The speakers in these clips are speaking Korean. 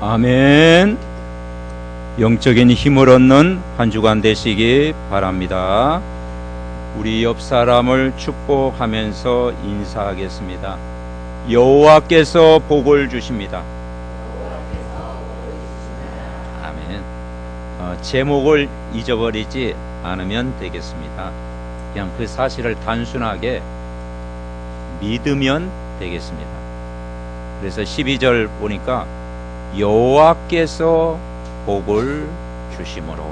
아멘. 영적인 힘을 얻는 한 주간 되시기 바랍니다. 우리 옆 사람을 축복하면서 인사하겠습니다. 여호와께서 복을 주십니다. 아멘. 제목을 잊어버리지 않으면 되겠습니다. 그냥 그 사실을 단순하게 믿으면 되겠습니다. 그래서 12절 보니까 여호와께서 복을 주심으로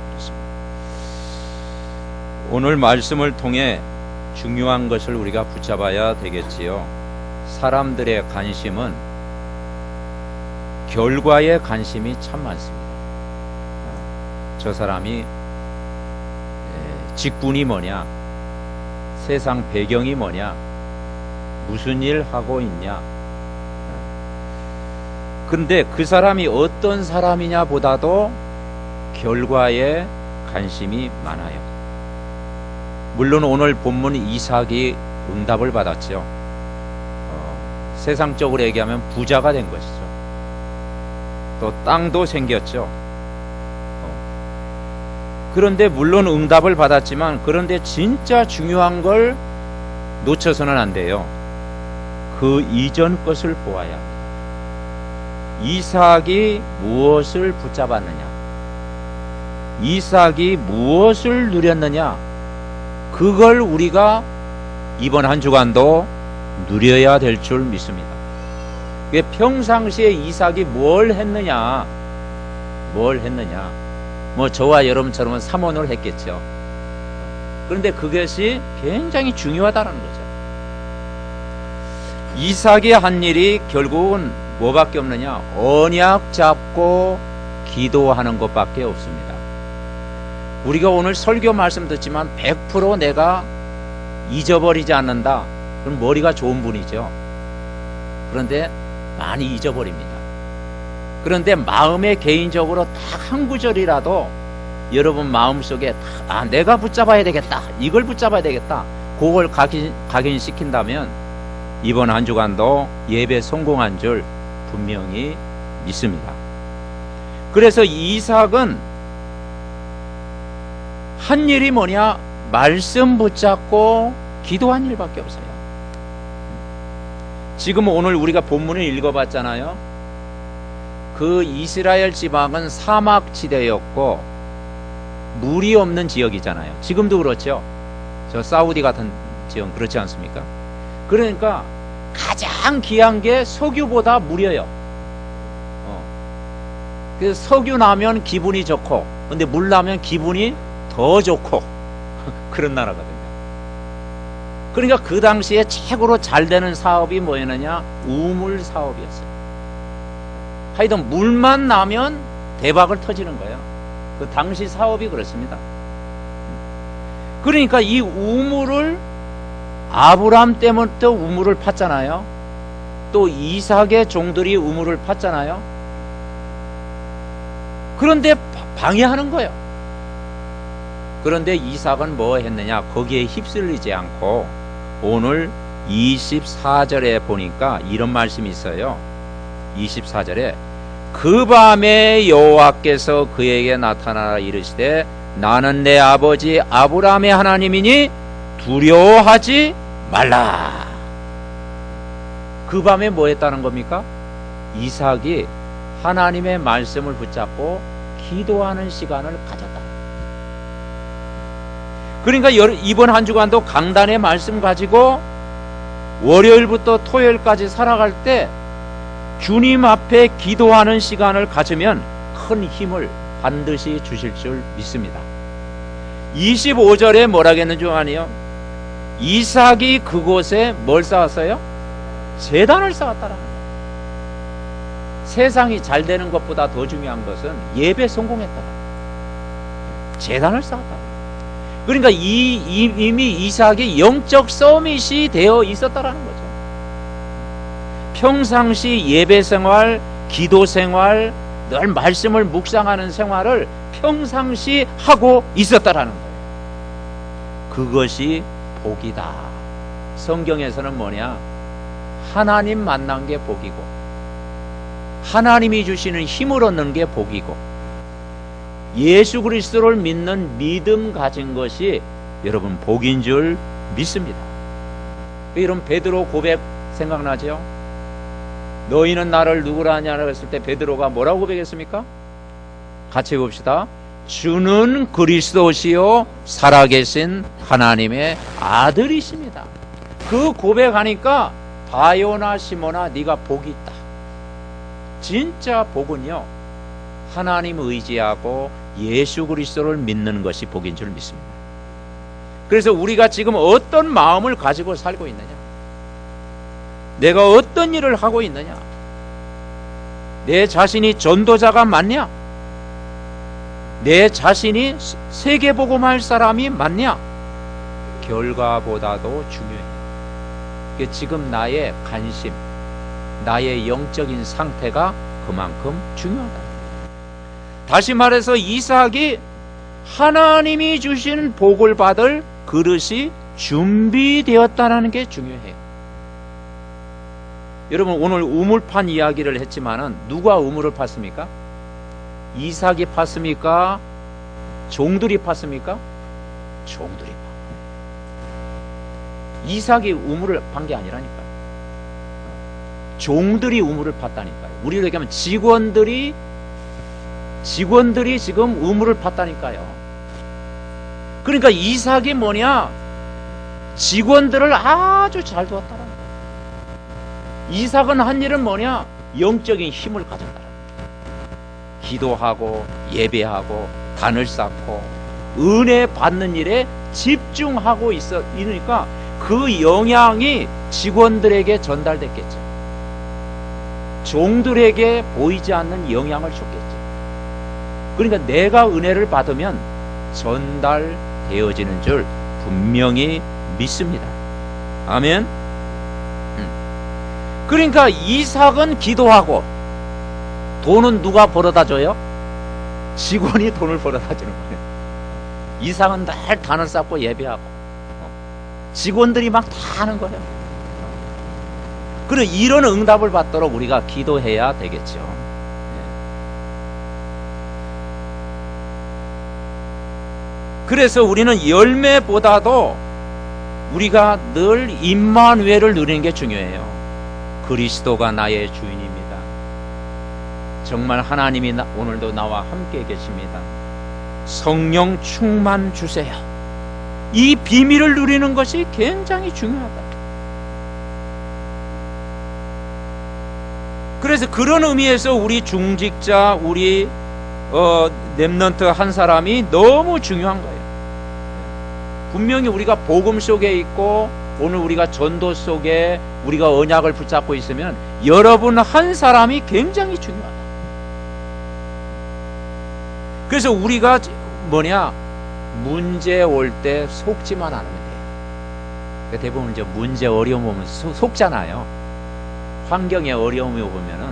그렇습니다. 오늘 말씀을 통해 중요한 것을 우리가 붙잡아야 되겠지요. 사람들의 관심은 결과에 관심이 참 많습니다. 저 사람이 직분이 뭐냐, 세상 배경이 뭐냐, 무슨 일 하고 있냐. 근데 그 사람이 어떤 사람이냐 보다도 결과에 관심이 많아요. 물론 오늘 본문 이삭이 응답을 받았죠. 세상적으로 얘기하면 부자가 된 것이죠. 또 땅도 생겼죠. 그런데 물론 응답을 받았지만 그런데 진짜 중요한 걸 놓쳐서는 안 돼요. 그 이전 것을 보아야 합니다. 이삭이 무엇을 붙잡았느냐, 이삭이 무엇을 누렸느냐, 그걸 우리가 이번 한 주간도 누려야 될 줄 믿습니다. 평상시에 이삭이 뭘 했느냐, 뭐 저와 여러분처럼은 삼원을 했겠죠. 그런데 그것이 굉장히 중요하다는 거죠. 이삭이 한 일이 결국은 뭐밖에 없느냐, 언약 잡고 기도하는 것밖에 없습니다. 우리가 오늘 설교 말씀 듣지만 100% 내가 잊어버리지 않는다, 그럼 머리가 좋은 분이죠. 그런데 많이 잊어버립니다. 그런데 마음에 개인적으로 딱 한 구절이라도 여러분 마음속에 내가 붙잡아야 되겠다, 이걸 붙잡아야 되겠다, 그걸 각인시킨다면 이번 한 주간도 예배 성공한 줄 분명히 믿습니다. 그래서 이삭은 한 일이 뭐냐, 말씀 붙잡고 기도한 일밖에 없어요. 지금 오늘 우리가 본문을 읽어봤잖아요. 그 이스라엘 지방은 사막지대였고 물이 없는 지역이잖아요. 지금도 그렇죠. 저 사우디 같은 지역은 그렇지 않습니까? 그러니까 가장 귀한 게 석유보다 물이에요. 그래서 석유 나면 기분이 좋고, 근데 물 나면 기분이 더 좋고 그런 나라거든요. 그러니까 그 당시에 최고로 잘 되는 사업이 뭐였느냐, 우물 사업이었어요. 하여튼 물만 나면 대박을 터지는 거예요. 그 당시 사업이 그렇습니다. 그러니까 이 우물을 아브람 때부터 우물을 팠잖아요. 또 이삭의 종들이 우물을 팠잖아요. 그런데 방해하는 거예요. 그런데 이삭은 뭐 했느냐, 거기에 휩쓸리지 않고 오늘 24절에 보니까 이런 말씀이 있어요. 24절에 그 밤에 여호와께서 그에게 나타나라 이르시되 나는 내 아버지 아브라함의 하나님이니 두려워하지 말라. 그 밤에 뭐 했다는 겁니까? 이삭이 하나님의 말씀을 붙잡고 기도하는 시간을 가졌다. 그러니까 이번 한 주간도 강단의 말씀 가지고 월요일부터 토요일까지 살아갈 때 주님 앞에 기도하는 시간을 가지면 큰 힘을 반드시 주실 줄 믿습니다. 25절에 뭐라겠는 줄 아니요? 이삭이 그곳에 뭘 쌓았어요? 제단을 쌓았다라는 거예요. 세상이 잘 되는 것보다 더 중요한 것은 예배 성공했다. 제단을 쌓았다. 그러니까 이미 이삭이 영적 서밋이 되어 있었다라는 거죠. 평상시 예배 생활, 기도 생활, 늘 말씀을 묵상하는 생활을 평상시 하고 있었다라는 거예요. 그것이 복이다. 성경에서는 뭐냐? 하나님 만난 게 복이고 하나님이 주시는 힘을 얻는 게 복이고, 예수 그리스도를 믿는 믿음 가진 것이 여러분 복인 줄 믿습니다. 여러분 베드로 고백 생각나죠? 너희는 나를 누구라 하냐고 했을 때 베드로가 뭐라고 고백했습니까? 같이 봅시다. 주는 그리스도시요 살아계신 하나님의 아들이십니다. 그 고백하니까 바요나 시몬아 네가 복이 있다. 진짜 복은요, 하나님 의지하고 예수 그리스도를 믿는 것이 복인 줄 믿습니다. 그래서 우리가 지금 어떤 마음을 가지고 살고 있느냐, 내가 어떤 일을 하고 있느냐, 내 자신이 전도자가 맞냐, 내 자신이 세계복음할 사람이 맞냐, 결과보다도 중요해요. 지금 나의 관심, 나의 영적인 상태가 그만큼 중요하다. 다시 말해서 이삭이 하나님이 주신 복을 받을 그릇이 준비되었다는 게 중요해요. 여러분 오늘 우물판 이야기를 했지만은 누가 우물을 팠습니까? 이삭이 팠습니까? 종들이 팠습니까? 종들이 팠어요. 이삭이 우물을 판 게 아니라니까요. 종들이 우물을 팠다니까요. 우리로 얘기하면 직원들이 지금 우물을 팠다니까요. 그러니까 이삭이 뭐냐? 직원들을 아주 잘 도왔다라는 거예요. 이삭은 한 일은 뭐냐? 영적인 힘을 가졌다라는 거예요. 기도하고 예배하고 단을 쌓고 은혜 받는 일에 집중하고 있으니까 그 영향이 직원들에게 전달됐겠죠. 종들에게 보이지 않는 영향을 줬겠죠. 그러니까 내가 은혜를 받으면 전달되어지는 줄 분명히 믿습니다. 아멘. 그러니까 이삭은 기도하고 돈은 누가 벌어다 줘요? 직원이 돈을 벌어다 주는 거예요. 이삭은 늘 단을 쌓고 예배하고 직원들이 막 다 하는 거예요. 그리고 이런 응답을 받도록 우리가 기도해야 되겠죠. 그래서 우리는 열매보다도 우리가 늘 임마누엘을 누리는 게 중요해요. 그리스도가 나의 주인입니다. 정말 하나님이 오늘도 나와 함께 계십니다. 성령 충만 주세요. 이 비밀을 누리는 것이 굉장히 중요하다. 그래서 그런 의미에서 우리 중직자, 우리 렘넌트 한 사람이 너무 중요한 거예요. 분명히 우리가 복음 속에 있고 오늘 우리가 전도 속에 우리가 언약을 붙잡고 있으면 여러분 한 사람이 굉장히 중요하다. 그래서 우리가 뭐냐, 문제 올 때 속지만 않으면 돼요. 대부분 이제 문제 어려움 오면 속잖아요. 환경에 어려움이 오면은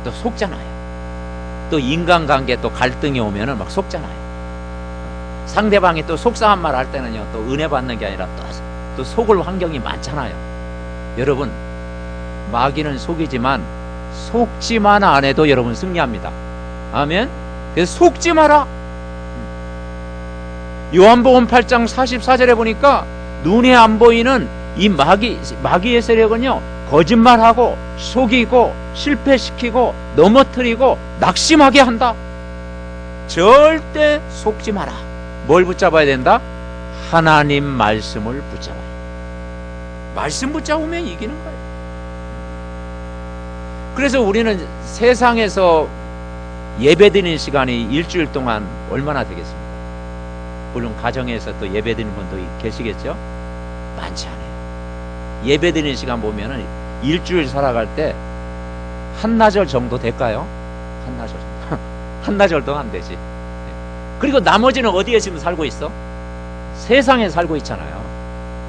또 속잖아요. 또 인간관계 또 갈등이 오면은 막 속잖아요. 상대방이 또 속상한 말 할 때는요, 또 은혜 받는 게 아니라 또 속을 환경이 많잖아요. 여러분, 마귀는 속이지만 속지만 안 해도 여러분 승리합니다. 아멘. 그래서 속지 마라. 요한복음 8장 44절에 보니까 눈에 안 보이는 이 마귀의 세력은요, 거짓말하고 속이고 실패시키고 넘어뜨리고 낙심하게 한다. 절대 속지 마라. 뭘 붙잡아야 된다? 하나님 말씀을 붙잡아야 돼. 말씀 붙잡으면 이기는 거예요. 그래서 우리는 세상에서 예배드리는 시간이 일주일 동안 얼마나 되겠습니까? 물론 가정에서 또 예배드리는 분도 계시겠죠? 많지 않아요. 예배드리는 시간 보면은 일주일 살아갈 때 한나절 정도 될까요? 한나절 정도. 한나절도 안 되지. 그리고 나머지는 어디에 지금 살고 있어? 세상에 살고 있잖아요.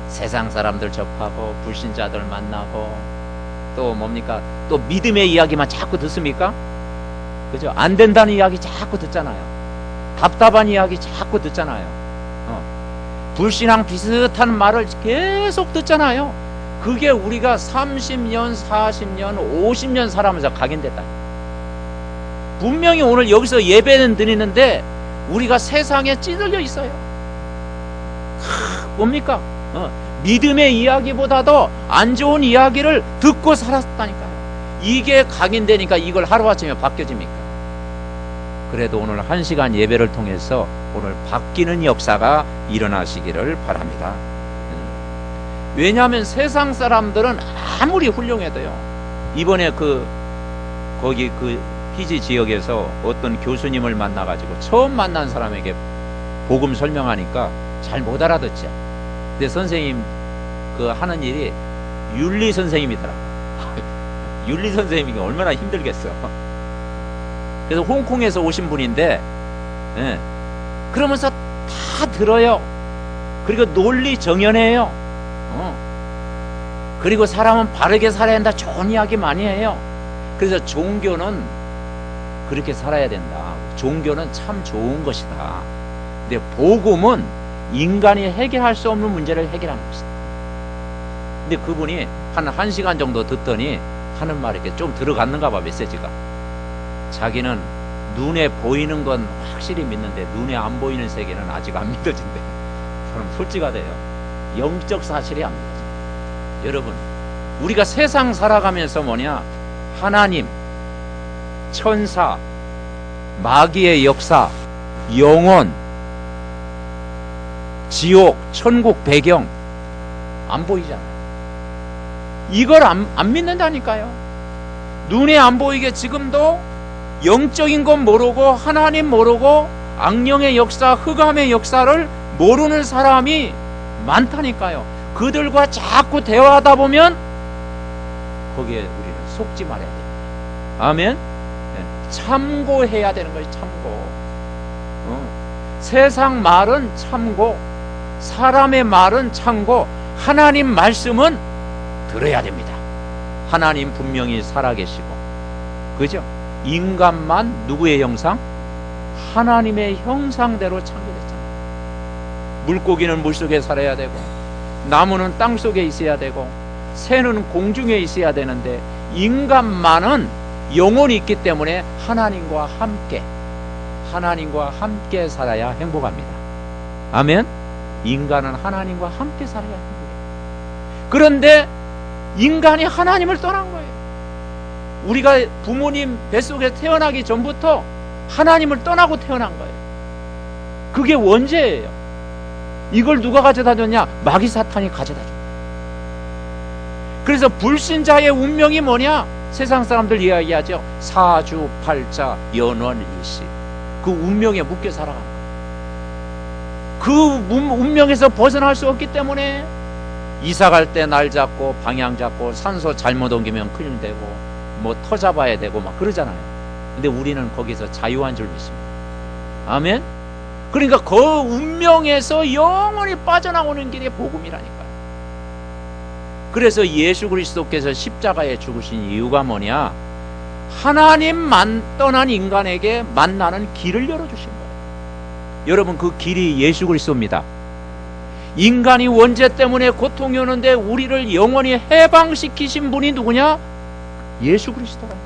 세상 사람들 접하고 불신자들 만나고 또 뭡니까? 또 믿음의 이야기만 자꾸 듣습니까? 그죠? 안 된다는 이야기 자꾸 듣잖아요. 답답한 이야기 자꾸 듣잖아요. 불신앙 비슷한 말을 계속 듣잖아요. 그게 우리가 30년, 40년, 50년 살아면서 각인됐다. 분명히 오늘 여기서 예배는 드리는데 우리가 세상에 찌들려 있어요. 뭡니까? 믿음의 이야기보다도 안 좋은 이야기를 듣고 살았다니까요. 이게 각인되니까 이걸 하루아침에 바뀌어집니까? 그래도 오늘 1시간 예배를 통해서 오늘 바뀌는 역사가 일어나시기를 바랍니다. 왜냐하면 세상 사람들은 아무리 훌륭해도요, 이번에 거기 피지 지역에서 어떤 교수님을 만나가지고 처음 만난 사람에게 복음 설명하니까 잘 못 알아듣죠. 근데 선생님 하는 일이 윤리 선생님이더라. 윤리 선생님이 얼마나 힘들겠어. 그래서 홍콩에서 오신 분인데, 예, 그러면서 다 들어요. 그리고 논리 정연해요. 그리고 사람은 바르게 살아야 한다, 좋은 이야기 많이 해요. 그래서 종교는 그렇게 살아야 된다. 종교는 참 좋은 것이다. 근데 복음은 인간이 해결할 수 없는 문제를 해결하는 것이다. 근데 그분이 한 1시간 정도 듣더니 하는 말이 이렇게 좀 들어갔는가 봐, 메시지가. 자기는 눈에 보이는 건 확실히 믿는데 눈에 안 보이는 세계는 아직 안 믿어진대. 그럼 솔직하대요. 영적 사실이 안 믿어져. 여러분, 우리가 세상 살아가면서 뭐냐, 하나님, 천사, 마귀의 역사, 영혼, 지옥, 천국 배경 안 보이잖아요. 이걸 안 믿는다니까요. 눈에 안 보이게 지금도 영적인 건 모르고 하나님 모르고 악령의 역사, 흑암의 역사를 모르는 사람이 많다니까요. 그들과 자꾸 대화하다 보면 거기에 우리는 속지 말아야 됩니다. 아멘. 참고해야 되는 거예요. 참고. 세상 말은 참고, 사람의 말은 참고, 하나님 말씀은 들어야 됩니다. 하나님 분명히 살아계시고, 그죠? 인간만 누구의 형상? 하나님의 형상대로 창조됐잖아요. 물고기는 물속에 살아야 되고, 나무는 땅속에 있어야 되고, 새는 공중에 있어야 되는데, 인간만은 영혼이 있기 때문에 하나님과 함께 살아야 행복합니다. 아멘. 인간은 하나님과 함께 살아야 행복해요. 그런데 인간이 하나님을 떠난 거예요. 우리가 부모님 뱃속에 태어나기 전부터 하나님을 떠나고 태어난 거예요. 그게 원죄예요. 이걸 누가 가져다 줬냐? 마귀 사탄이 가져다 줬어요. 그래서 불신자의 운명이 뭐냐? 세상 사람들 이야기하죠. 사주팔자 연원일시. 그 운명에 묶여 살아가는 거예요. 그 운명에서 벗어날 수 없기 때문에 이사 갈 때 날 잡고 방향 잡고 산소 잘못 옮기면 큰일 되고 뭐 터 잡아야 되고 막 그러잖아요. 근데 우리는 거기서 자유한 줄 믿습니다. 아멘. 그러니까 그 운명에서 영원히 빠져나오는 길이 복음이라니까요. 그래서 예수 그리스도께서 십자가에 죽으신 이유가 뭐냐? 하나님만 떠난 인간에게 만나는 길을 열어주신 거예요. 여러분, 그 길이 예수 그리스도입니다. 인간이 원죄 때문에 고통이 오는데 우리를 영원히 해방시키신 분이 누구냐? 예수 그리스도랍니다.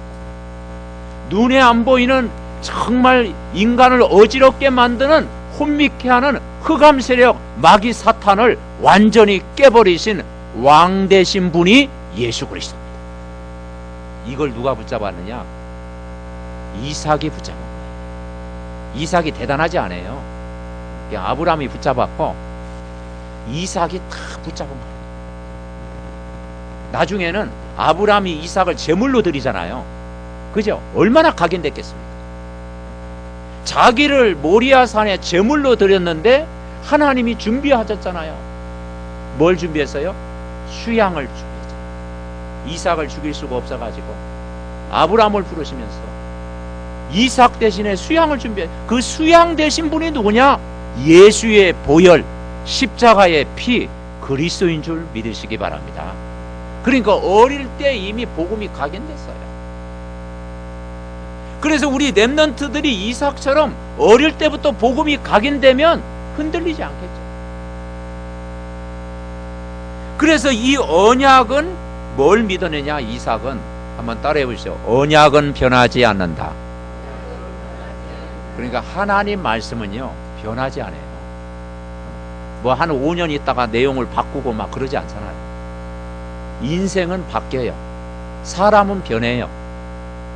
눈에 안 보이는 정말 인간을 어지럽게 만드는 혼미케 하는 흑암 세력 마귀 사탄을 완전히 깨버리신 왕 되신 분이 예수 그리스도입니다. 이걸 누가 붙잡았느냐? 이삭이 붙잡은 거예요. 이삭이 대단하지 않아요. 그냥 아브라함이 붙잡았고 이삭이 다 붙잡은 거예요. 나중에는 아브라함이 이삭을 제물로 드리잖아요. 그죠? 얼마나 각인됐겠습니까? 자기를 모리아산에 제물로 드렸는데 하나님이 준비하셨잖아요. 뭘 준비했어요? 수양을 준비했잖아요. 이삭을 죽일 수가 없어가지고 아브라함을 부르시면서 이삭 대신에 수양을 준비해. 그 수양 되신 분이 누구냐? 예수의 보혈, 십자가의 피, 그리스도인 줄 믿으시기 바랍니다. 그러니까 어릴 때 이미 복음이 각인됐어요. 그래서 우리 렘넌트들이 이삭처럼 어릴 때부터 복음이 각인되면 흔들리지 않겠죠. 그래서 이 언약은 뭘 믿었느냐? 이삭은 한번 따라해 보시죠. 언약은 변하지 않는다. 그러니까 하나님 말씀은요 변하지 않아요. 뭐 한 5년 있다가 내용을 바꾸고 막 그러지 않잖아요. 인생은 바뀌어요. 사람은 변해요.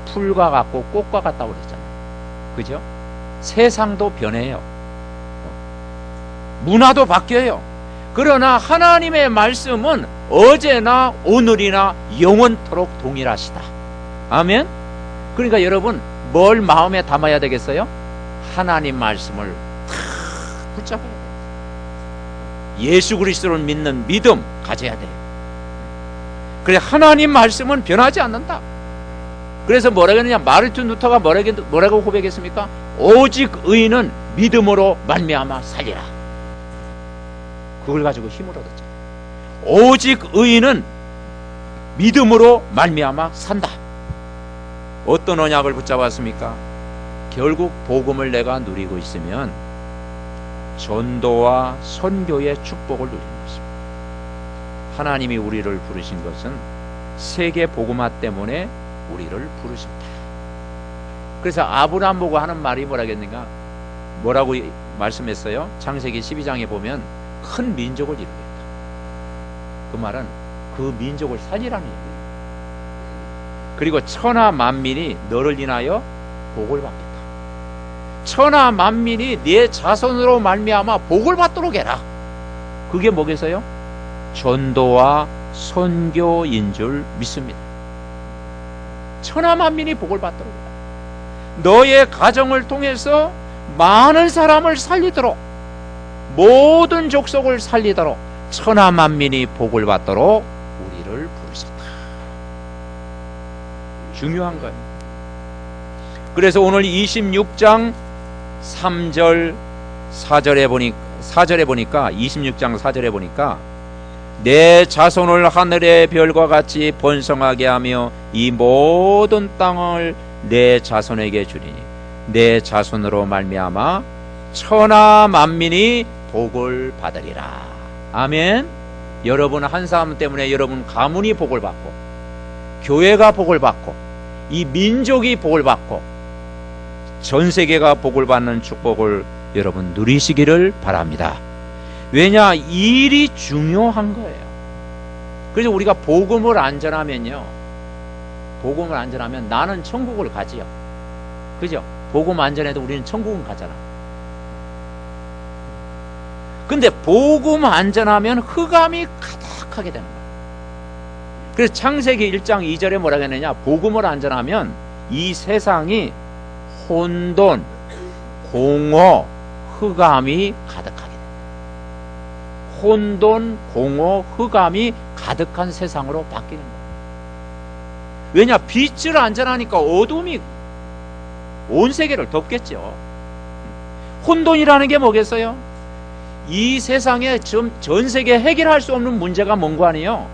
풀과 같고 꽃과 같다고 그랬잖아요. 그죠? 세상도 변해요. 문화도 바뀌어요. 그러나 하나님의 말씀은 어제나 오늘이나 영원토록 동일하시다. 아멘? 그러니까 여러분 뭘 마음에 담아야 되겠어요? 하나님 말씀을 다 붙잡아야 돼요. 예수 그리스도를 믿는 믿음 가져야 돼요. 그래 하나님 말씀은 변하지 않는다. 그래서 뭐라고 했느냐? 마르틴 루터가 뭐라고 고백했습니까? 오직 의인은 믿음으로 말미암아 살리라. 그걸 가지고 힘을 얻었잖아요. 오직 의인은 믿음으로 말미암아 산다. 어떤 언약을 붙잡았습니까? 결국 복음을 내가 누리고 있으면 전도와 선교의 축복을 누리는 것입니다. 하나님이 우리를 부르신 것은 세계 복음화 때문에 우리를 부르셨다. 그래서 아브라함 보고 하는 말이 뭐라겠는가? 뭐라고 말씀했어요? 창세기 12장에 보면 큰 민족을 이루겠다. 그 말은 그 민족을 살리라는 얘기예요. 그리고 천하 만민이 너를 인하여 복을 받겠다. 천하 만민이 네 자손으로 말미암아 복을 받도록 해라. 그게 뭐겠어요? 전도와 선교인 줄 믿습니다. 천하 만민이 복을 받도록 해라. 너의 가정을 통해서 많은 사람을 살리도록, 모든 족속을 살리도록 천하 만민이 복을 받도록 우리를 부르셨다. 중요한 거예요. 그래서 오늘 26장 3절 4절에 보니까 26장 4절에 보니까 내 자손을 하늘의 별과 같이 번성하게 하며 이 모든 땅을 내 자손에게 주리니 내 자손으로 말미암아 천하 만민이 복을 받으리라. 아멘. 여러분 한 사람 때문에 여러분 가문이 복을 받고 교회가 복을 받고 이 민족이 복을 받고 전 세계가 복을 받는 축복을 여러분 누리시기를 바랍니다. 왜냐? 이 일이 중요한 거예요. 그래서 우리가 복음을 안전하면요, 복음을 안전하면 나는 천국을 가지요. 그죠? 복음 안전해도 우리는 천국은 가잖아. 근데 복음 안전하면 흑암이 가득하게 되는 거예요. 그래서 창세기 1장 2절에 뭐라고 했느냐? 복음을 안전하면 이 세상이 혼돈, 공허, 흑암이 가득하게 됩니다. 혼돈, 공허, 흑암이 가득한 세상으로 바뀌는 거예요. 왜냐? 빛을 안전하니까 어둠이 온 세계를 덮겠죠. 혼돈이라는 게 뭐겠어요? 이 세상에 전 세계 해결할 수 없는 문제가 뭔 거 아니에요?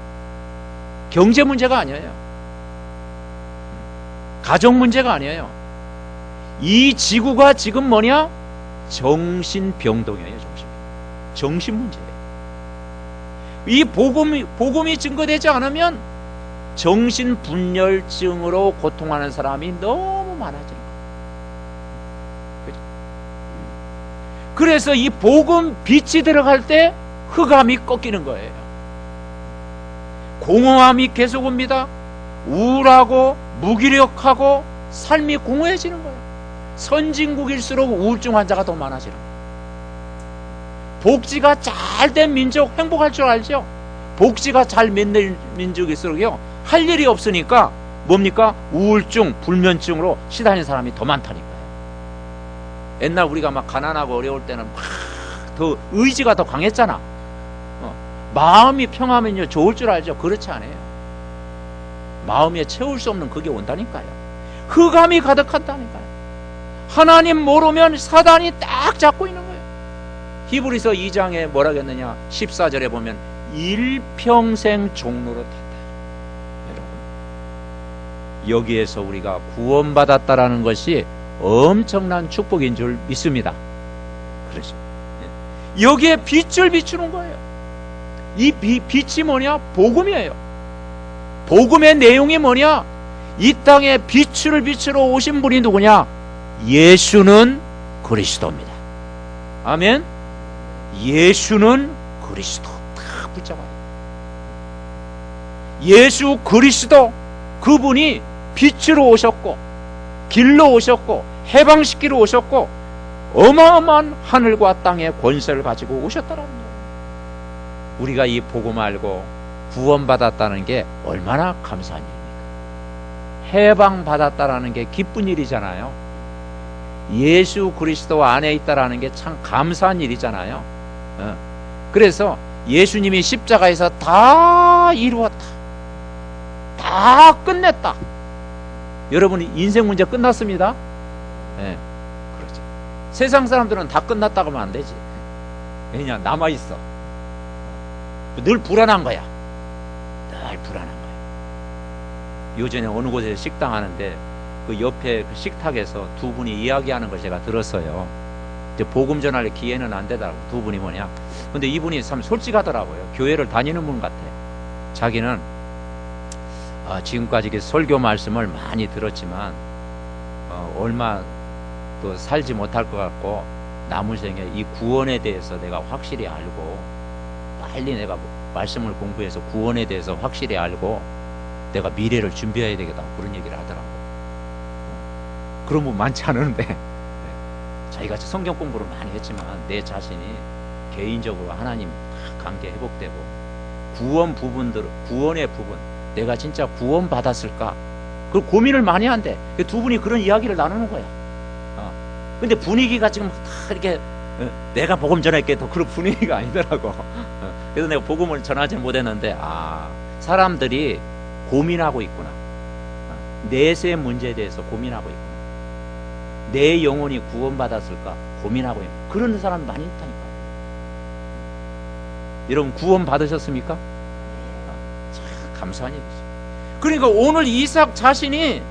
경제 문제가 아니에요. 가정 문제가 아니에요. 이 지구가 지금 뭐냐? 정신병동이에요. 정신 문제예요. 이 복음이 증거되지 않으면 정신분열증으로 고통하는 사람이 너무 많아지는 거예요. 그래서 이 복음 빛이 들어갈 때 흑암이 꺾이는 거예요. 공허함이 계속 옵니다. 우울하고 무기력하고 삶이 공허해지는 거예요. 선진국일수록 우울증 환자가 더 많아지는 거예요. 복지가 잘된 민족 행복할 줄 알죠? 복지가 잘 맺는 민족일수록요 할 일이 없으니까 뭡니까? 우울증, 불면증으로 시달리는 사람이 더 많다니까요. 옛날 우리가 막 가난하고 어려울 때는 막 더 의지가 더 강했잖아. 마음이 평하면요 좋을 줄 알죠? 그렇지 않아요. 마음에 채울 수 없는 그게 온다니까요. 흑암이 가득한다니까요. 하나님 모르면 사단이 딱 잡고 있는 거예요. 히브리서 2장에 뭐라고 했느냐? 14절에 보면 일평생 종로로 탔다. 여러분, 여기에서 우리가 구원받았다라는 것이 엄청난 축복인 줄 믿습니다. 그렇죠? 여기에 빛을 비추는 거예요. 이 빛이 뭐냐? 복음이에요. 복음의 내용이 뭐냐? 이 땅에 빛을 비추러 오신 분이 누구냐? 예수는 그리스도입니다. 아멘. 예수는 그리스도. 다 붙잡아요. 예수 그리스도, 그분이 빛으로 오셨고 길로 오셨고 해방시키러 오셨고 어마어마한 하늘과 땅의 권세를 가지고 오셨다는 거예요. 우리가 이 복음 알고 구원받았다는 게 얼마나 감사한 일입니까? 해방받았다는 게 기쁜 일이잖아요. 예수 그리스도 안에 있다는 게 참 감사한 일이잖아요. 그래서 예수님이 십자가에서 다 이루었다, 다 끝냈다. 여러분 인생 문제 끝났습니다. 네, 그렇죠. 세상 사람들은 다 끝났다고 하면 안 되지. 왜냐, 남아있어. 늘 불안한 거야. 늘 불안한 거야. 요전에 어느 곳에서 식당 하는데 그 옆에 그 식탁에서 두 분이 이야기하는 걸 제가 들었어요. 이제 복음 전할 기회는 안 되더라고. 두 분이 뭐냐. 근데 이분이 참 솔직하더라고요. 교회를 다니는 분 같아. 자기는 지금까지 설교 말씀을 많이 들었지만 얼마 또 살지 못할 것 같고 남은 생에 이 구원에 대해서 내가 확실히 알고 빨리 내가 말씀을 공부해서 구원에 대해서 확실히 알고 내가 미래를 준비해야 되겠다, 그런 얘기를 하더라고. 그런 분 많지 않은데 자기가 성경 공부를 많이 했지만 내 자신이 개인적으로 하나님 관계 회복되고 구원 부분들, 구원의 부분, 내가 진짜 구원 받았을까, 그 고민을 많이 한대. 두 분이 그런 이야기를 나누는 거야. 근데 분위기가 지금 다 이렇게 내가 복음 전할게 더 그런 분위기가 아니더라고. 그래서 내가 복음을 전하지 못했는데 사람들이 고민하고 있구나. 내세 문제에 대해서 고민하고 있구나. 내 영혼이 구원받았을까 고민하고 있구나. 그런 사람이 많이 있다니까. 여러분 구원 받으셨습니까? 참 감사한 일이죠. 그러니까 오늘 이삭 자신이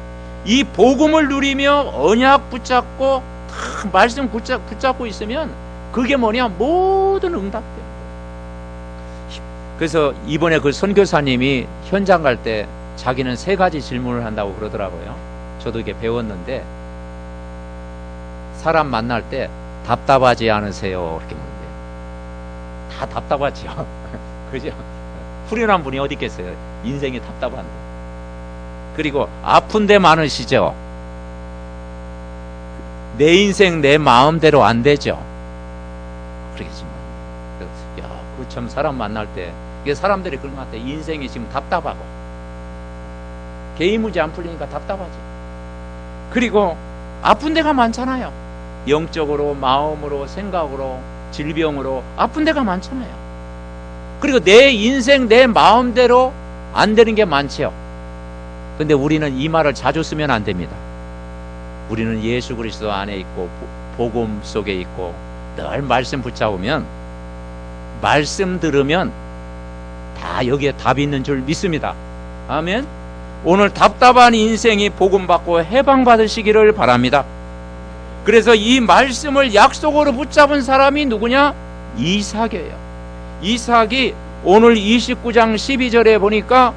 이 복음을 누리며 언약 붙잡고 다 말씀 붙잡고 있으면 그게 뭐냐, 모든 응답돼요. 그래서 이번에 그 선교사님이 현장 갈 때 자기는 3가지 질문을 한다고 그러더라고요. 저도 이게 배웠는데, 사람 만날 때 답답하지 않으세요? 이렇게 묻는데요. 다 답답하죠. 그죠? 후련한 분이 어디 있겠어요? 인생이 답답한데. 그리고 아픈데 많으시죠? 내 인생 내 마음대로 안 되죠? 그러겠지만, 야, 그 참 사람 만날 때, 이게 사람들이 그런 것 같아. 인생이 지금 답답하고, 개인 문제 안 풀리니까 답답하지. 그리고 아픈 데가 많잖아요. 영적으로, 마음으로, 생각으로, 질병으로 아픈 데가 많잖아요. 그리고 내 인생 내 마음대로 안 되는 게 많지요. 근데 우리는 이 말을 자주 쓰면 안 됩니다. 우리는 예수 그리스도 안에 있고 복음 속에 있고 늘 말씀 붙잡으면, 말씀 들으면 다 여기에 답이 있는 줄 믿습니다. 아멘. 오늘 답답한 인생이 복음 받고 해방 받으시기를 바랍니다. 그래서 이 말씀을 약속으로 붙잡은 사람이 누구냐? 이삭이에요. 이삭이 오늘 29장 12절에 보니까,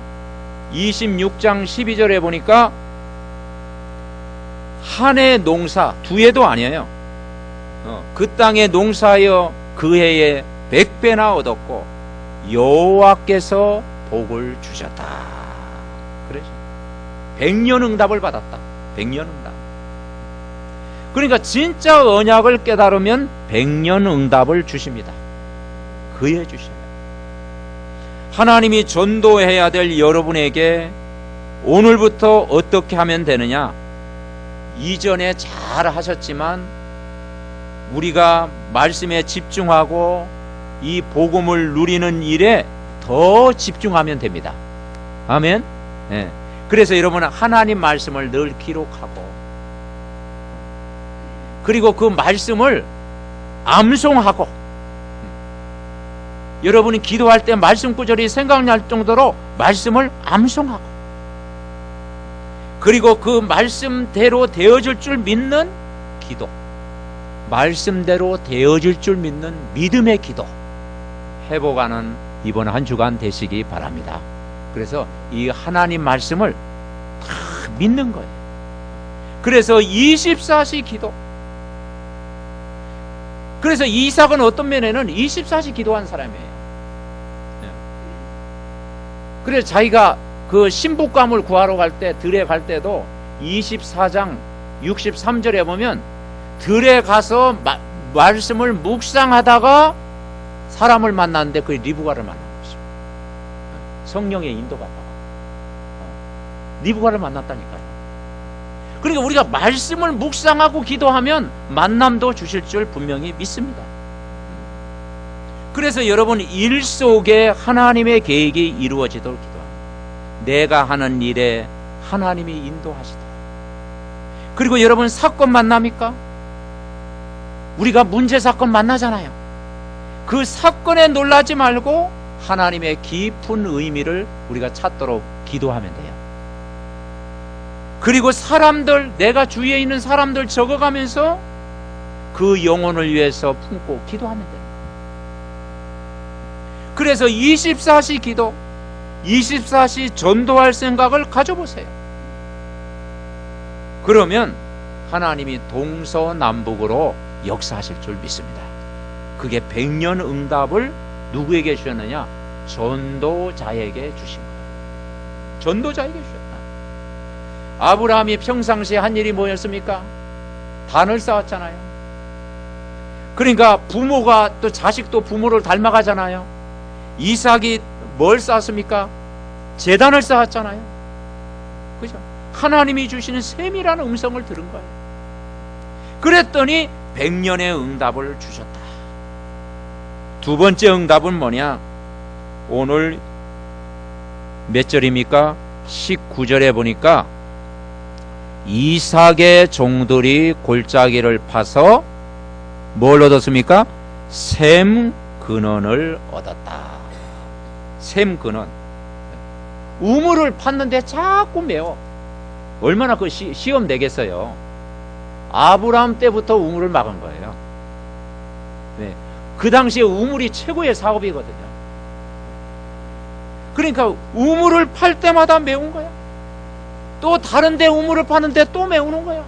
26장 12절에 보니까 한 해 농사, 2해도 아니에요. 그 땅에 농사하여 그 해에 100배나 얻었고 여호와께서 복을 주셨다. 그래서 100년 응답을 받았다. 100년 응답. 그러니까 진짜 언약을 깨달으면 100년 응답을 주십니다. 그해 주셔요. 하나님이 전도해야 될 여러분에게 오늘부터 어떻게 하면 되느냐? 이전에 잘 하셨지만 우리가 말씀에 집중하고 이 복음을 누리는 일에 더 집중하면 됩니다. 아멘. 네. 그래서 여러분은 하나님 말씀을 늘 기록하고, 그리고 그 말씀을 암송하고, 여러분이 기도할 때 말씀 구절이 생각날 정도로 말씀을 암송하고, 그리고 그 말씀대로 되어질 줄 믿는 기도, 말씀대로 되어질 줄 믿는 믿음의 기도 회복하는 이번 한 주간 되시기 바랍니다. 그래서 이 하나님 말씀을 다 믿는 거예요. 그래서 24시 기도, 그래서 이삭은 어떤 면에는 24시 기도한 사람이에요. 그래서 자기가 그 신부감을 구하러 갈 때, 들에 갈 때도 24장 63절에 보면 들에 가서 말씀을 묵상하다가 사람을 만났는데 그 리브가를 만난 것입니다. 성령의 인도받다가 리브가를 만났다니까요. 그러니까 우리가 말씀을 묵상하고 기도하면 만남도 주실 줄 분명히 믿습니다. 그래서 여러분, 일 속에 하나님의 계획이 이루어지도록 기도합니다. 내가 하는 일에 하나님이 인도하시도록. 그리고 여러분, 사건 만납니까? 우리가 문제 사건 만나잖아요. 그 사건에 놀라지 말고 하나님의 깊은 의미를 우리가 찾도록 기도하면 돼요. 그리고 사람들, 내가 주위에 있는 사람들 적어가면서 그 영혼을 위해서 품고 기도하면 돼요. 그래서 24시 기도, 24시 전도할 생각을 가져보세요. 그러면 하나님이 동서남북으로 역사하실 줄 믿습니다. 그게 100년 응답을 누구에게 주셨느냐? 전도자에게 주신 거예요. 전도자에게 주셨다. 아브라함이 평상시에 한 일이 뭐였습니까? 단을 쌓았잖아요. 그러니까 부모가 또 자식도 부모를 닮아가잖아요. 이삭이 뭘 쌓았습니까? 제단을 쌓았잖아요. 그죠? 하나님이 주시는 셈이라는 음성을 들은 거예요. 그랬더니 100년의 응답을 주셨다. 두 번째 응답은 뭐냐? 오늘 몇 절입니까? 19절에 보니까 이삭의 종들이 골짜기를 파서 뭘 얻었습니까? 셈 근원을 얻었다. 셈 근원. 우물을 팠는데 자꾸 매워. 얼마나 그 시험 내겠어요. 아브라함 때부터 우물을 막은 거예요. 네. 그 당시에 우물이 최고의 사업이거든요. 그러니까 우물을 팔 때마다 매운 거야. 또 다른 데 우물을 파는데 또 매우는 거야.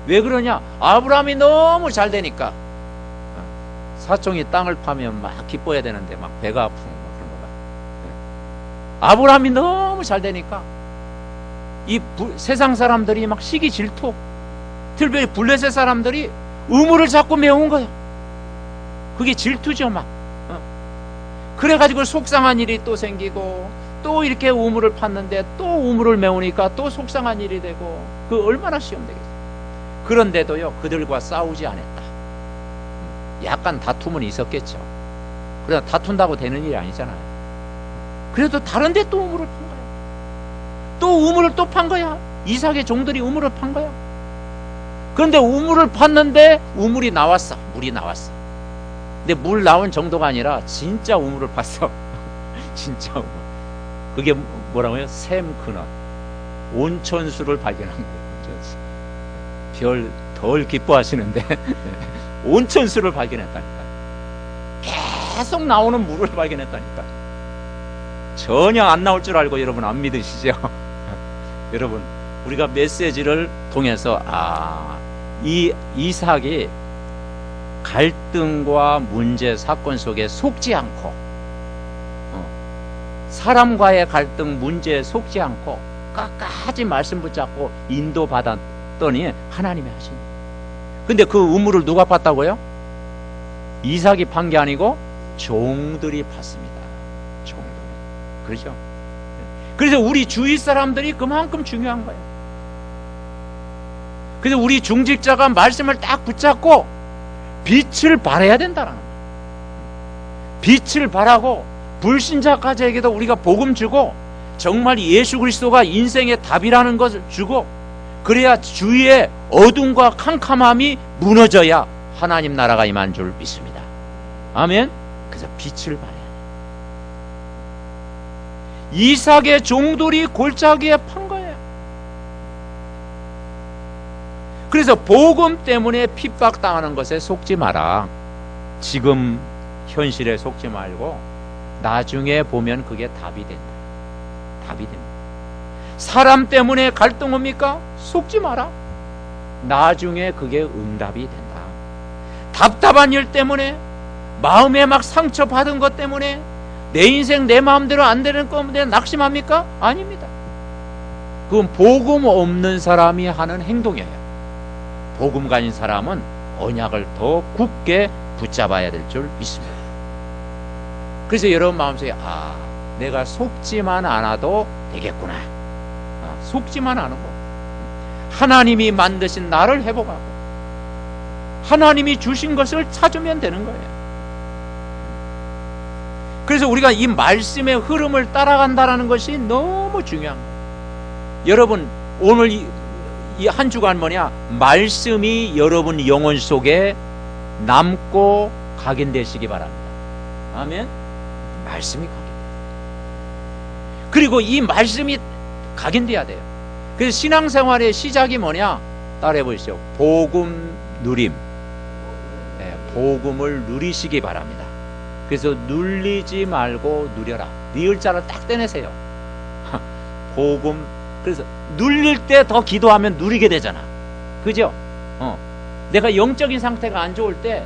왜 그러냐? 아브라함이 너무 잘 되니까. 사촌이 땅을 파면 막 기뻐해야 되는데 막 배가 아프고 그런 거야. 아브라함이 너무 잘 되니까 이 세상 사람들이 막 시기 질투, 특별히 블레셋 사람들이 우물을 자꾸 메운 거야. 그게 질투죠 막. 그래가지고 속상한 일이 또 생기고, 또 이렇게 우물을 팠는데 또 우물을 메우니까 또 속상한 일이 되고, 그 얼마나 시험 되겠어요. 그런데도요, 그들과 싸우지 않았다. 약간 다툼은 있었겠죠. 그러나 다툰다고 되는 일이 아니잖아요. 그래도 다른 데 또 우물을 판 거야. 또 우물을 또 판 거야. 이삭의 종들이 우물을 판 거야. 그런데 우물을 팠는데 우물이 나왔어. 물이 나왔어. 근데 물 나온 정도가 아니라 진짜 우물을 팠어. 진짜 우물. 그게 뭐라고요? 셈 근원. 온천수를 발견한 거예요. 별 덜 기뻐하시는데 온천수를 발견했다니까. 계속 나오는 물을 발견했다니까. 전혀 안 나올 줄 알고 여러분 안 믿으시죠? 여러분, 우리가 메시지를 통해서 이 이삭이 갈등과 문제 사건 속에 속지 않고, 사람과의 갈등 문제에 속지 않고 끝까지 말씀 붙잡고 인도받았더니 하나님이 하신 거예요. 근데 그 우물을 누가 팠다고요? 이삭이 판 게 아니고 종들이 팠습니다. 종들. 그렇죠? 그래서 우리 주위 사람들이 그만큼 중요한 거예요. 그래서 우리 중직자가 말씀을 딱 붙잡고 빛을 발해야 된다는 거예요. 빛을 발하고 불신자까지에게도 우리가 복음 주고, 정말 예수 그리스도가 인생의 답이라는 것을 주고, 그래야 주위의 어둠과 캄캄함이 무너져야 하나님 나라가 임한 줄 믿습니다. 아멘. 그래서 빛을 발해야 돼요. 이삭의 종들이 골짜기에 판 거예요. 그래서 복음 때문에 핍박당하는 것에 속지 마라. 지금 현실에 속지 말고 나중에 보면 그게 답이 된다. 답이 됩니다. 사람 때문에 갈등 옵니까? 속지 마라. 나중에 그게 응답이 된다. 답답한 일 때문에, 마음에 막 상처받은 것 때문에 내 인생 내 마음대로 안 되는 것 때문에 낙심합니까? 아닙니다. 그건 복음 없는 사람이 하는 행동이에요. 복음 가진 사람은 언약을 더 굳게 붙잡아야 될 줄 믿습니다. 그래서 여러분 마음속에 내가 속지만 않아도 되겠구나. 속지만 않고 하나님이 만드신 나를 회복하고 하나님이 주신 것을 찾으면 되는 거예요. 그래서 우리가 이 말씀의 흐름을 따라간다는 것이 너무 중요한 거예요. 여러분 오늘 이 한 주간 뭐냐? 말씀이 여러분 영혼 속에 남고 각인되시기 바랍니다. 아멘. 말씀이 각인돼요. 그리고 이 말씀이 각인돼야 돼요. 그래서 신앙생활의 시작이 뭐냐? 따라해 보시죠. 복음 누림. 네, 복음을 누리시기 바랍니다. 그래서 눌리지 말고 누려라. 리을자를 딱 떼내세요. 복음. 그래서 눌릴 때 더 기도하면 누리게 되잖아. 그죠? 내가 영적인 상태가 안 좋을 때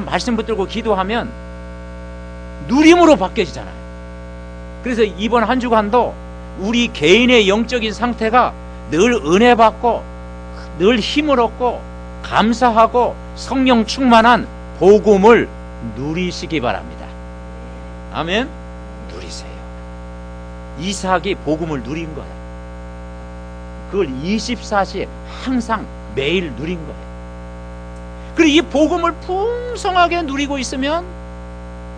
말씀 붙들고 기도하면 누림으로 바뀌어지잖아요. 그래서 이번 한 주간도 우리 개인의 영적인 상태가 늘 은혜 받고 늘 힘을 얻고 감사하고 성령 충만한 복음을 누리시기 바랍니다. 아멘. 누리세요. 이삭이 복음을 누린 거예요. 그걸 24시 항상 매일 누린 거예요. 그리고 이 복음을 풍성하게 누리고 있으면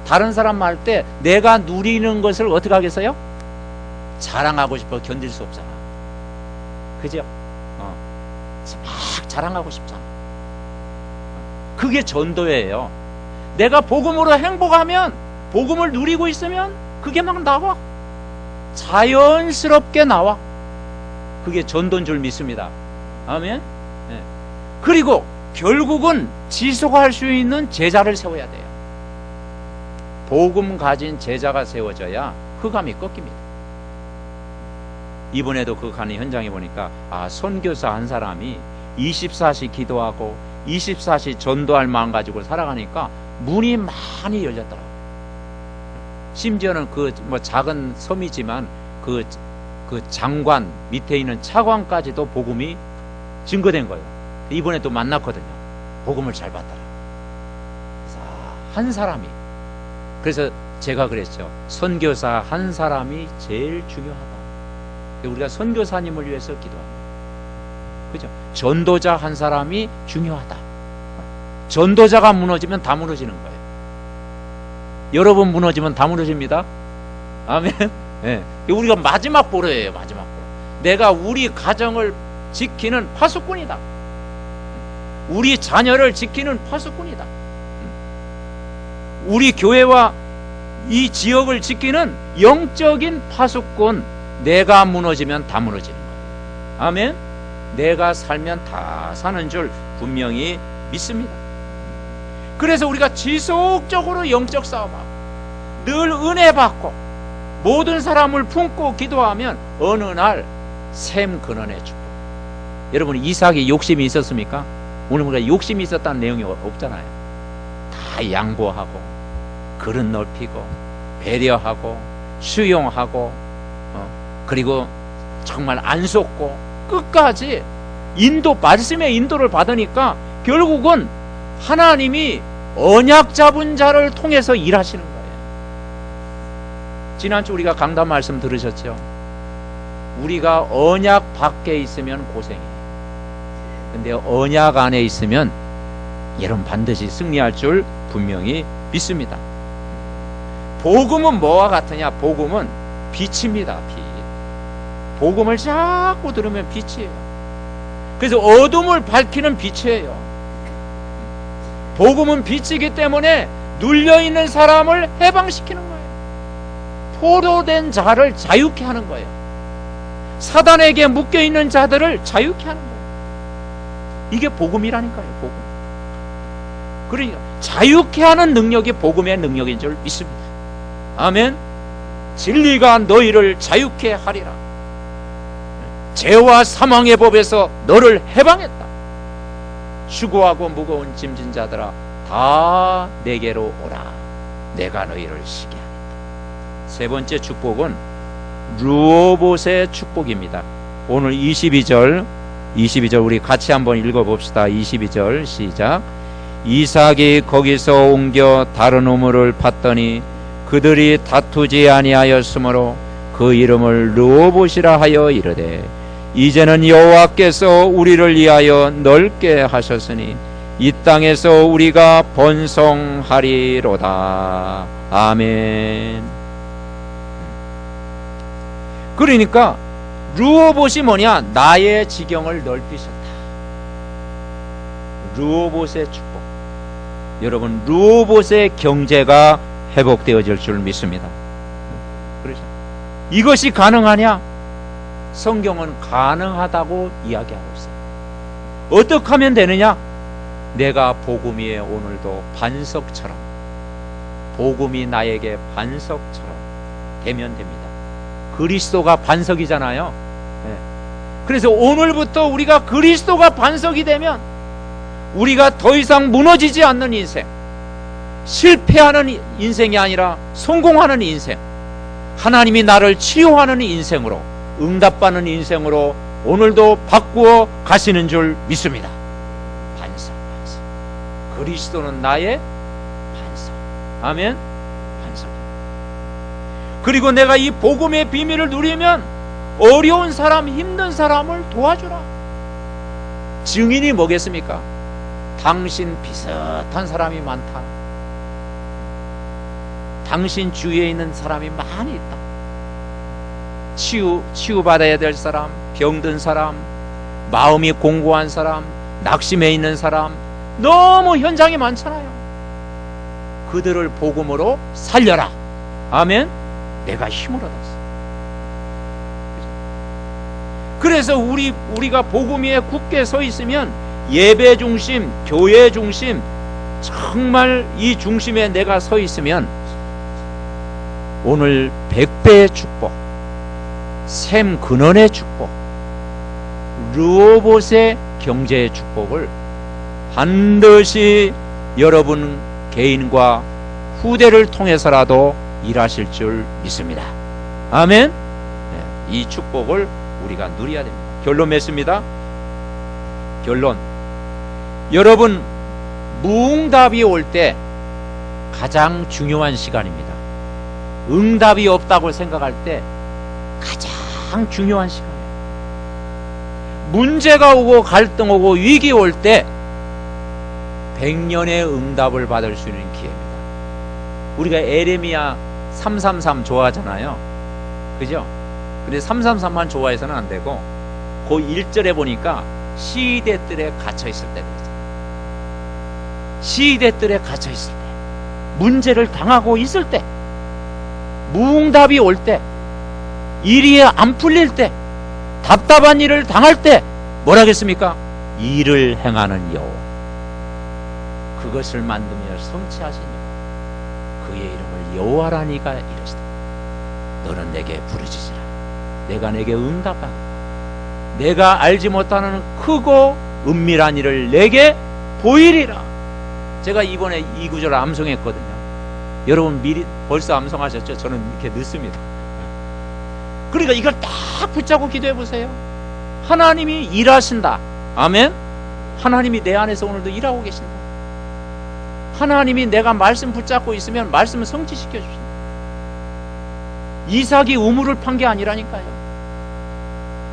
다른 사람 말 때 내가 누리는 것을 어떻게 하겠어요? 자랑하고 싶어 견딜 수 없잖아. 그죠? 막 자랑하고 싶잖아. 그게 전도예요. 내가 복음으로 행복하면, 복음을 누리고 있으면 그게 막 나와. 자연스럽게 나와. 그게 전도인 줄 믿습니다. 아멘. 네. 그리고 결국은 지속할 수 있는 제자를 세워야 돼요. 복음 가진 제자가 세워져야 흑암이 꺾입니다. 이번에도 그 가는 현장에 보니까 선교사 한 사람이 24시 기도하고 24시 전도할 마음 가지고 살아가니까 문이 많이 열렸더라고요. 심지어는 작은 섬이지만 그 장관 밑에 있는 차관까지도 복음이 증거된 거예요. 이번에 또 만났거든요. 복음을 잘 받더라. 한 사람이. 그래서 제가 그랬죠. 선교사 한 사람이 제일 중요하다. 우리가 선교사님을 위해서 기도합니다. 그죠? 전도자 한 사람이 중요하다. 전도자가 무너지면 다 무너지는 거예요. 여러분 무너지면 다 무너집니다. 아멘. 네. 우리가 마지막 보루예요. 마지막 보루. 내가 우리 가정을 지키는 파수꾼이다. 우리 자녀를 지키는 파수꾼이다. 우리 교회와 이 지역을 지키는 영적인 파수꾼. 내가 무너지면 다 무너지는 거예요. 아멘. 내가 살면 다 사는 줄 분명히 믿습니다. 그래서 우리가 지속적으로 영적 싸움하고 늘 은혜 받고 모든 사람을 품고 기도하면 어느 날 샘 근원의 축복. 여러분 이삭이 욕심이 있었습니까? 오늘 우리가 욕심이 있었다는 내용이 없잖아요. 다 양보하고 그릇 넓히고 배려하고 수용하고 그리고 정말 안 속고 끝까지 말씀의 인도를 받으니까 결국은 하나님이 언약 잡은 자를 통해서 일하시는 거예요. 지난주 우리가 강단 말씀 들으셨죠? 우리가 언약 밖에 있으면 고생해요. 근데 언약 안에 있으면 여러분 반드시 승리할 줄 분명히 믿습니다. 복음은 뭐와 같으냐? 복음은 빛입니다. 빛. 복음을 자꾸 들으면 빛이에요. 그래서 어둠을 밝히는 빛이에요. 복음은 빛이기 때문에 눌려있는 사람을 해방시키는 거예요. 포로된 자를 자유케 하는 거예요. 사단에게 묶여있는 자들을 자유케 하는 거예요. 이게 복음이라니까요. 복음. 그러니까 자유케 하는 능력이 복음의 능력인 줄 믿습니다. 아멘. 진리가 너희를 자유케 하리라. 죄와 사망의 법에서 너를 해방했다. 수고하고 무거운 짐진 자들아 다 내게로 오라. 내가 너희를 쉬게 하겠다. 세 번째 축복은 르호봇의 축복입니다. 오늘 22절 우리 같이 한번 읽어봅시다. 22절 시작. 이삭이 거기서 옮겨 다른 우물을 팠더니 그들이 다투지 아니하였으므로 그 이름을 르호봇이라 하여 이르되 이제는 여호와께서 우리를 위하여 넓게 하셨으니 이 땅에서 우리가 번성하리로다. 아멘. 그러니까 르호봇이 뭐냐? 나의 지경을 넓히셨다. 르호봇의 축복. 여러분, 르호봇의 경제가 회복되어질 줄 믿습니다. 그렇죠? 이것이 가능하냐? 성경은 가능하다고 이야기하고 있어요. 어떻게 하면 되느냐? 내가 복음 위에 오늘도 반석처럼, 복음이 나에게 반석처럼 되면 됩니다. 그리스도가 반석이잖아요. 네. 그래서 오늘부터 우리가 그리스도가 반석이 되면 우리가 더 이상 무너지지 않는 인생, 실패하는 인생이 아니라 성공하는 인생, 하나님이 나를 치유하는 인생으로, 응답받는 인생으로 오늘도 바꾸어 가시는 줄 믿습니다. 반석. 그리스도는 나의 반석. 아멘. 반석. 그리고 내가 이 복음의 비밀을 누리면 어려운 사람, 힘든 사람을 도와주라. 증인이 뭐겠습니까? 당신 비슷한 사람이 많다. 당신 주위에 있는 사람이 많이 있다. 치유받아야 될 사람, 병든 사람, 마음이 공고한 사람, 낙심해 있는 사람, 너무 현장이 많잖아요. 그들을 복음으로 살려라. 아멘. 내가 힘을 얻었어. 그래서 우리가 복음 위에 굳게 서 있으면 예배 중심, 교회 중심, 정말 이 중심에 내가 서 있으면 오늘 100배의 축복, 샘 근원의 축복, 르호봇의 경제의 축복을 반드시 여러분 개인과 후대를 통해서라도 일하실 줄 믿습니다. 아멘. 이 축복을 우리가 누려야 됩니다. 결론 맺습니다. 결론. 여러분, 무응답이 올 때 가장 중요한 시간입니다. 응답이 없다고 생각할 때 가장 중요한 시간이에요. 문제가 오고 갈등 오고 위기 올 때 100년의 응답을 받을 수 있는 기회입니다. 우리가 에레미야 333 좋아하잖아요. 그죠? 근데 333만 좋아해서는 안 되고 그 1절에 보니까 시대들에 갇혀있을 때 그러잖아요. 시대들에 갇혀있을 때, 문제를 당하고 있을 때, 무응답이 올 때, 일이 안 풀릴 때, 답답한 일을 당할 때 뭐라겠습니까? 일을 행하는 여호와, 그것을 만드며 성취하시니 그의 이름을 여호와라니가 이르시다. 너는 내게 부르짖으라. 내가 내게 응답하라. 내가 알지 못하는 크고 은밀한 일을 내게 보이리라. 제가 이번에 이 구절을 암송했거든요. 여러분 미리 벌써 암송하셨죠? 저는 이렇게 늦습니다. 그러니까 이걸 딱 붙잡고 기도해 보세요. 하나님이 일하신다. 아멘. 하나님이 내 안에서 오늘도 일하고 계신다. 하나님이 내가 말씀 붙잡고 있으면 말씀을 성취시켜 주신다. 이삭이 우물을 판 게 아니라니까요.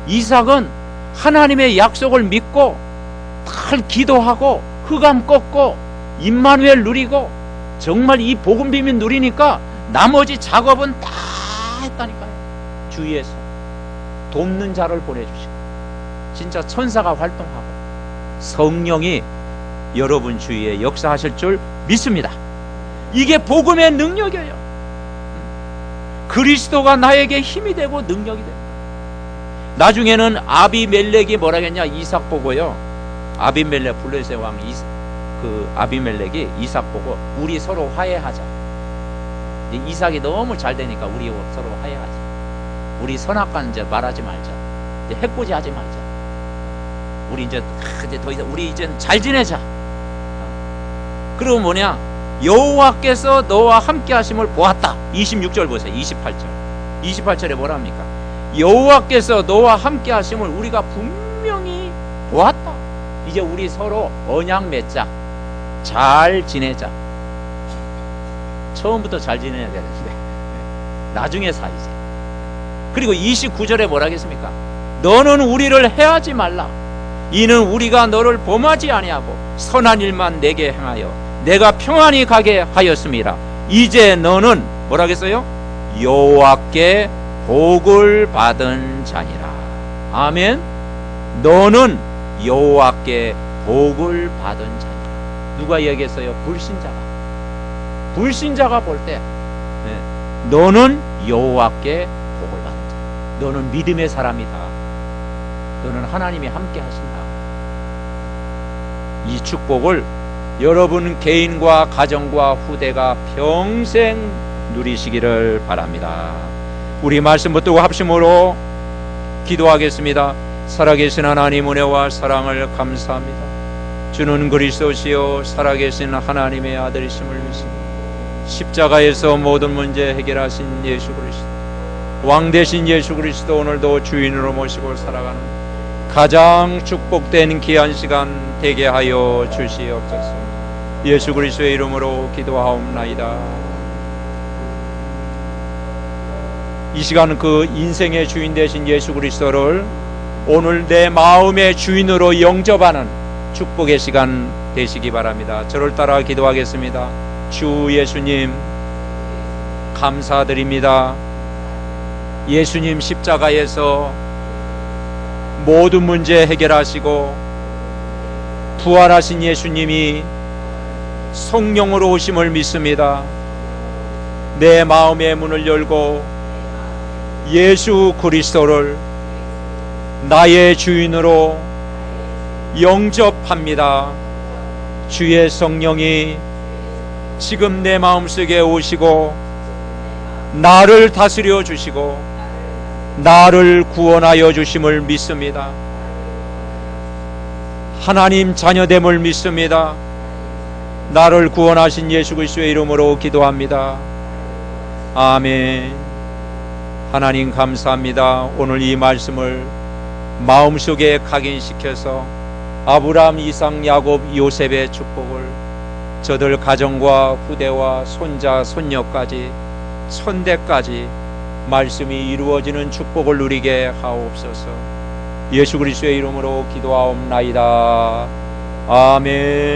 이삭은 하나님의 약속을 믿고 잘 기도하고 흑암 꺾고 임마누엘 누리고 정말 이 복음 비밀 누리니까 나머지 작업은 다 했다니까요. 주위에서 돕는 자를 보내주시고 진짜 천사가 활동하고 성령이 여러분 주위에 역사하실 줄 믿습니다. 이게 복음의 능력이에요. 그리스도가 나에게 힘이 되고 능력이 됩니다. 나중에는 아비멜렉이 뭐라겠냐, 이삭 보고요. 아비멜렉 블레셋 왕 아비멜렉이 이삭 보고 우리 서로 화해하자. 이삭이 너무 잘 되니까 우리 서로 화해하자. 우리 선악관 이제 말하지 말자. 해코지 하지 말자. 우리 이제 더 이상 우리 이제 잘 지내자. 그리고 뭐냐? 여호와께서 너와 함께 하심을 보았다. 26절 보세요. 28절에 뭐랍니까? 여호와께서 너와 함께 하심을 우리가 분명히 보았다. 이제 우리 서로 언약 맺자. 잘 지내자. 처음부터 잘 지내야 되는데 나중에 사이지. 그리고 29절에 뭐라 하겠습니까? 너는 우리를 해하지 말라. 이는 우리가 너를 범하지 아니하고 선한 일만 내게 행하여 내가 평안히 가게 하였습니다. 이제 너는 뭐라 하겠어요? 여호와께 복을 받은 자니라. 아멘. 너는 여호와께 복을 받은 자니라. 누가 얘기했어요? 불신자가 볼 때 너는 여호와께 복을 받은 자. 너는 믿음의 사람이다. 너는 하나님이 함께 하신다. 이 축복을 여러분 개인과 가정과 후대가 평생 누리시기를 바랍니다. 우리 말씀 붙들고 합심으로 기도하겠습니다. 살아계신 하나님 은혜와 사랑을 감사합니다. 주는 그리스도시요 살아계신 하나님의 아들이심을 믿습니다. 십자가에서 모든 문제 해결하신 예수 그리스도, 왕 되신 예수 그리스도 오늘도 주인으로 모시고 살아가는 가장 축복된 귀한 시간 되게 하여 주시옵소서. 예수 그리스도의 이름으로 기도하옵나이다. 이 시간 그 인생의 주인 되신 예수 그리스도를 오늘 내 마음의 주인으로 영접하는 축복의 시간 되시기 바랍니다. 저를 따라 기도하겠습니다. 주 예수님 감사드립니다. 예수님 십자가에서 모든 문제 해결하시고 부활하신 예수님이 성령으로 오심을 믿습니다. 내 마음의 문을 열고 예수 그리스도를 나의 주인으로 영접합니다. 주의 성령이 지금 내 마음속에 오시고 나를 다스려 주시고 나를 구원하여 주심을 믿습니다. 하나님 자녀됨을 믿습니다. 나를 구원하신 예수 그리스도의 이름으로 기도합니다. 아멘. 하나님 감사합니다. 오늘 이 말씀을 마음속에 각인시켜서 아브라함, 이삭, 야곱, 요셉의 축복을 저들 가정과 후대와 손자, 손녀까지 천대까지 말씀이 이루어지는 축복을 누리게 하옵소서. 예수 그리스도의 이름으로 기도하옵나이다. 아멘.